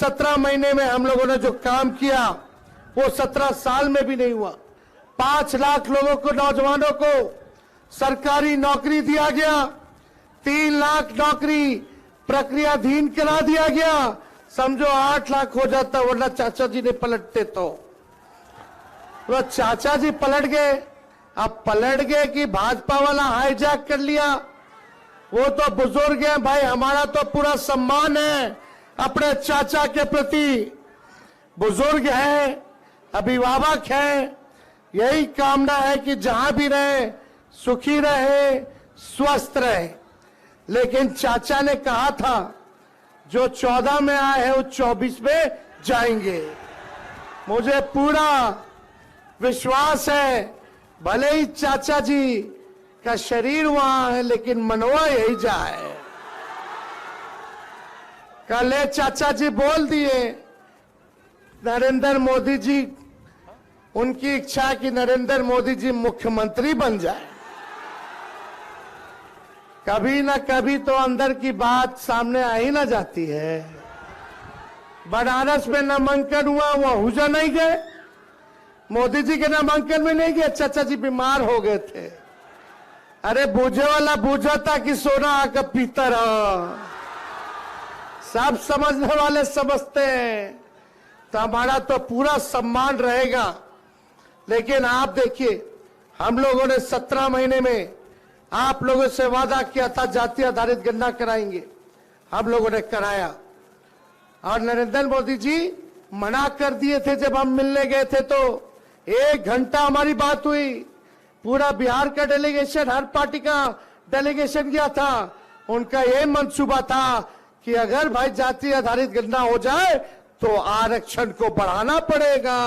17 महीने में हम लोगों ने जो काम किया वो 17 साल में भी नहीं हुआ। 5 लाख लोगों को, नौजवानों को सरकारी नौकरी दिया गया। 3 लाख नौकरी प्रक्रियाधीन करा दिया गया। समझो 8 लाख हो जाता, वरना चाचा जी ने पलटते तो चाचा जी पलट गए। अब पलट गए कि भाजपा वाला हाईजैक कर लिया। वो तो बुजुर्ग हैं भाई, हमारा तो पूरा सम्मान है अपने चाचा के प्रति। बुजुर्ग हैं, अभिभावक हैं, यही कामना है कि जहां भी रहे सुखी रहे, स्वस्थ रहे। लेकिन चाचा ने कहा था जो 14 में आए हैं वो 24 में जाएंगे। मुझे पूरा विश्वास है, भले ही चाचा जी का शरीर वहां है लेकिन मनवा यही जाए। कल चाचा जी बोल दिए नरेंद्र मोदी जी, उनकी इच्छा है कि नरेंद्र मोदी जी मुख्यमंत्री बन जाए। कभी ना कभी तो अंदर की बात सामने आ ही ना जाती है। बनारस में नामांकन हुआ, वह हुजा नहीं गए, मोदी जी के नामांकन में नहीं गए, चाचा जी बीमार हो गए थे। अरे बूझे वाला बूझा था कि सोना आकर पीता रहा। सब समझने वाले समझते हैं, तो हमारा तो पूरा सम्मान रहेगा। लेकिन आप देखिए, हम लोगों ने 17 महीने में आप लोगों से वादा किया था जाति आधारित गणना कराएंगे, हम लोगों ने कराया। और नरेंद्र मोदी जी मना कर दिए थे जब हम मिलने गए थे, तो 1 घंटा हमारी बात हुई। पूरा बिहार का डेलीगेशन, हर पार्टी का डेलीगेशन गया था। उनका यह मंसूबा था कि अगर भाई जाति आधारित गणना हो जाए तो आरक्षण को बढ़ाना पड़ेगा।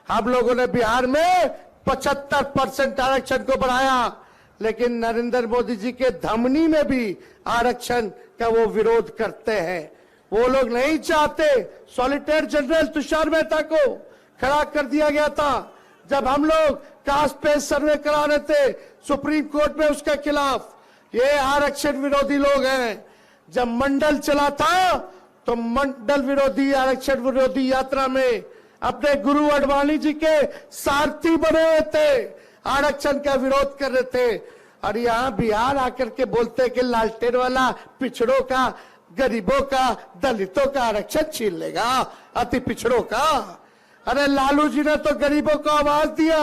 हम लोगों ने बिहार में 75% आरक्षण को बढ़ाया, लेकिन नरेंद्र मोदी जी के धमनी में भी आरक्षण का वो विरोध करते हैं। वो लोग नहीं चाहते। सॉलिसिटर जनरल तुषार मेहता को खड़ा कर दिया गया था जब हम लोग कास्ट पे सर्वे करा रहे थे सुप्रीम कोर्ट में उसके खिलाफ। ये आरक्षण विरोधी लोग हैं। जब मंडल चला था तो मंडल विरोधी, आरक्षण विरोधी यात्रा में अपने गुरु अडवाणी जी के सारथी बने हुए थे, आरक्षण का विरोध कर रहे थे। और यहाँ बिहार आकर के बोलते कि लालटेन वाला पिछड़ों का, गरीबों का, दलितों का आरक्षण छीन लेगा, अति पिछड़ों का। अरे लालू जी ने तो गरीबों को आवाज दिया,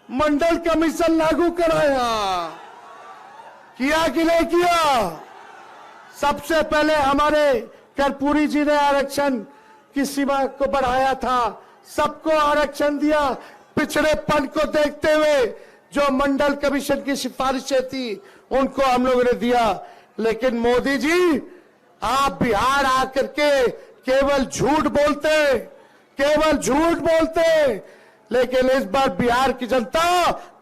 मंडल कमीशन लागू कराया, किया कि नहीं किया? सबसे पहले हमारे कर्पूरी जी ने आरक्षण की सीमा को बढ़ाया था, सबको आरक्षण दिया। पिछड़ेपन को देखते हुए जो मंडल कमीशन की सिफारिशें थी उनको हम लोगों ने दिया। लेकिन मोदी जी, आप बिहार आकर के केवल झूठ बोलते, केवल झूठ बोलते। लेकिन इस बार बिहार की जनता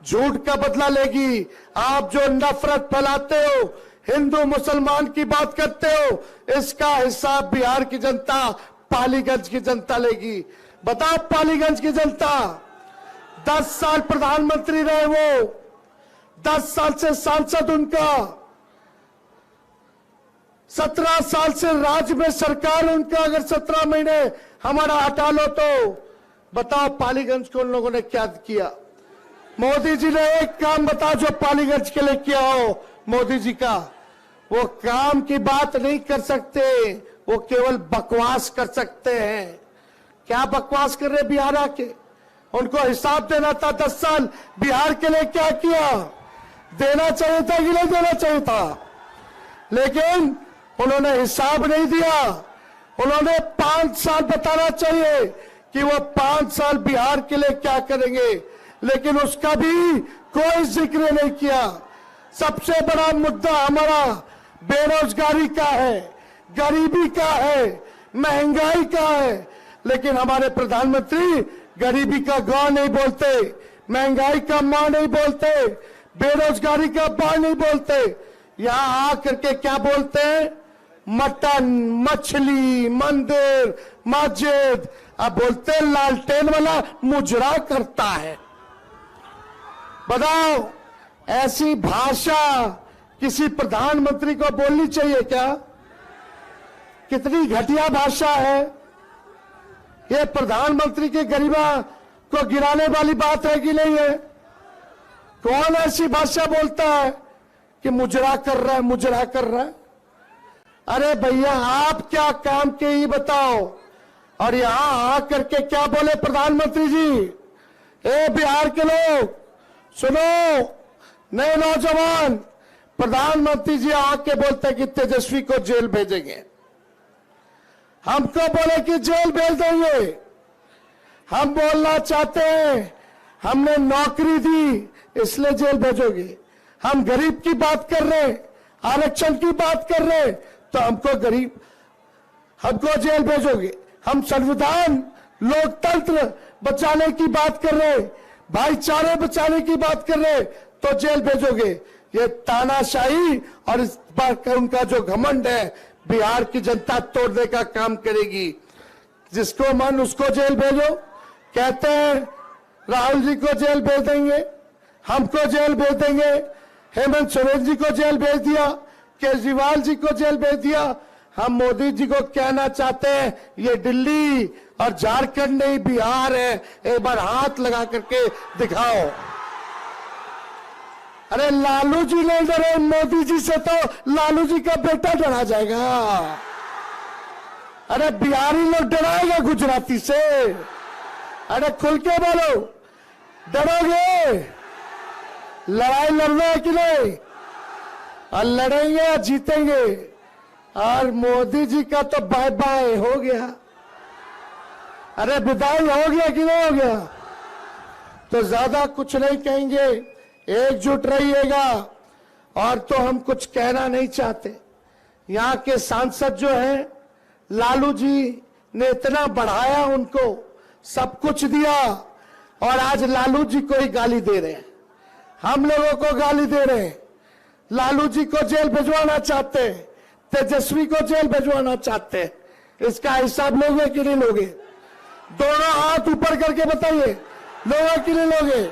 झूठ का बदला लेगी। आप जो नफरत फैलाते हो, हिंदू मुसलमान की बात करते हो, इसका हिसाब बिहार की जनता, पालीगंज की जनता लेगी। बताओ, पालीगंज की जनता 10 साल प्रधानमंत्री रहे, वो 10 साल से सांसद उनका, 17 साल से राज्य में सरकार उनका। अगर 17 महीने हमारा हटा लो तो बताओ पालीगंज को उन लोगों ने क्या किया? मोदी जी ने एक काम बताओ जो पालीगंज के लिए किया हो मोदी जी का। वो काम की बात नहीं कर सकते, वो केवल बकवास कर सकते हैं। क्या बकवास कर रहे बिहार आके? उनको हिसाब देना था 10 साल बिहार के लिए क्या किया, देना चाहिए था कि नहीं देना चाहिए था। लेकिन उन्होंने हिसाब नहीं दिया। उन्होंने 5 साल बताना चाहिए कि वो 5 साल बिहार के लिए क्या करेंगे, लेकिन उसका भी कोई जिक्र नहीं किया। सबसे बड़ा मुद्दा हमारा बेरोजगारी का है, गरीबी का है, महंगाई का है। लेकिन हमारे प्रधानमंत्री गरीबी का ग नहीं बोलते, महंगाई का मां नहीं बोलते, बेरोजगारी का बा नहीं बोलते। यहां आकर के क्या बोलते हैं? मटन, मछली, मंदिर, मस्जिद। अब बोलते लालटेन वाला मुजरा करता है। बताओ, ऐसी भाषा किसी प्रधानमंत्री को बोलनी चाहिए क्या? कितनी घटिया भाषा है। ये प्रधानमंत्री की गरिमा को गिराने वाली बात है कि नहीं है? कौन ऐसी भाषा बोलता है कि मुजरा कर रहा है, मुजरा कर रहा है? अरे भैया, आप क्या काम के ही बताओ। और यहां आकर के क्या बोले प्रधानमंत्री जी? ए बिहार के लोग सुनो, नए नौजवान, प्रधानमंत्री जी आके बोलते कि तेजस्वी को जेल भेजेंगे। हमको बोले कि जेल भेज देंगे। हम बोलना चाहते हैं हमने नौकरी दी इसलिए जेल भेजोगे। हम गरीब की बात कर रहे हैं, आरक्षण की बात कर रहे हैं, तो हमको जेल भेजोगे। हम संविधान, लोकतंत्र बचाने की बात कर रहे हैं, भाईचारे बचाने की बात कर रहे हैं, तो जेल भेजोगे। ये तानाशाही और इस बार उनका जो घमंड है, बिहार की जनता तोड़ने का काम करेगी। जिसको मन उसको जेल भेजो। कहते हैं राहुल जी को जेल भेज देंगे, हमको जेल भेज देंगे, हेमंत सोरेन जी को जेल भेज दिया, केजरीवाल जी को जेल भेज दिया। हम मोदी जी को कहना चाहते हैं ये दिल्ली और झारखंड नहीं, बिहार है। एक बार हाथ लगा करके दिखाओ। अरे लालू जी नहीं डरे मोदी जी से, तो लालू जी का बेटा डरा जाएगा। अरे बिहारी लोग डराएगा गुजराती से। अरे खुल के बोलो, डरोगे? लड़ाई लड़ना है कि नहीं? और लड़ेंगे या जीतेंगे? और मोदी जी का तो बाय बाय हो गया। अरे विदाई हो गया कि नहीं हो गया? तो ज्यादा कुछ नहीं कहेंगे, एकजुट रहिएगा। और तो हम कुछ कहना नहीं चाहते। यहाँ के सांसद जो हैं, लालू जी ने इतना बढ़ाया, उनको सब कुछ दिया, और आज लालू जी को ही गाली दे रहे हैं। हम लोगों को गाली दे रहे हैं। लालू जी को जेल भिजवाना चाहते हैं, तेजस्वी को जेल भिजवाना चाहते हैं। इसका हिसाब लोगे कि नहीं लोगे? दोनों हाथ ऊपर करके बताइए, लोगे कि नहीं लोगे?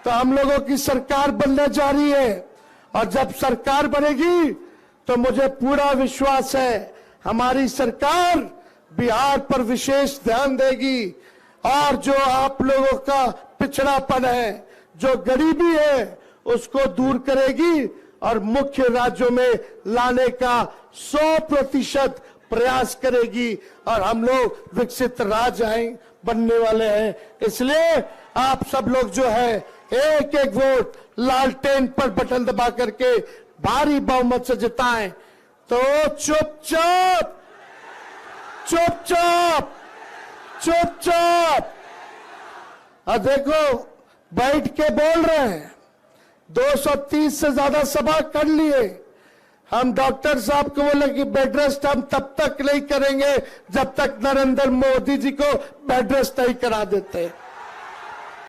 तो हम लोगों की सरकार बनने जा रही है, और जब सरकार बनेगी तो मुझे पूरा विश्वास है हमारी सरकार बिहार पर विशेष ध्यान देगी, और जो आप लोगों का पिछड़ापन है, जो गरीबी है, उसको दूर करेगी, और मुख्य राज्यों में लाने का 100% प्रयास करेगी, और हम लोग विकसित राज्य बनने वाले हैं। इसलिए आप सब लोग जो है एक एक वोट लालटेन पर बटन दबा करके भारी बहुमत से जिताएं। तो चुपचाप चुपचाप चुपचाप, और देखो बैठ के बोल रहे हैं, 230 से ज्यादा सभा कर लिए। हम डॉक्टर साहब को बोले कि बेड रेस्ट हम तब तक नहीं करेंगे जब तक नरेंद्र मोदी जी को बेड रेस्ट नहीं करा देते।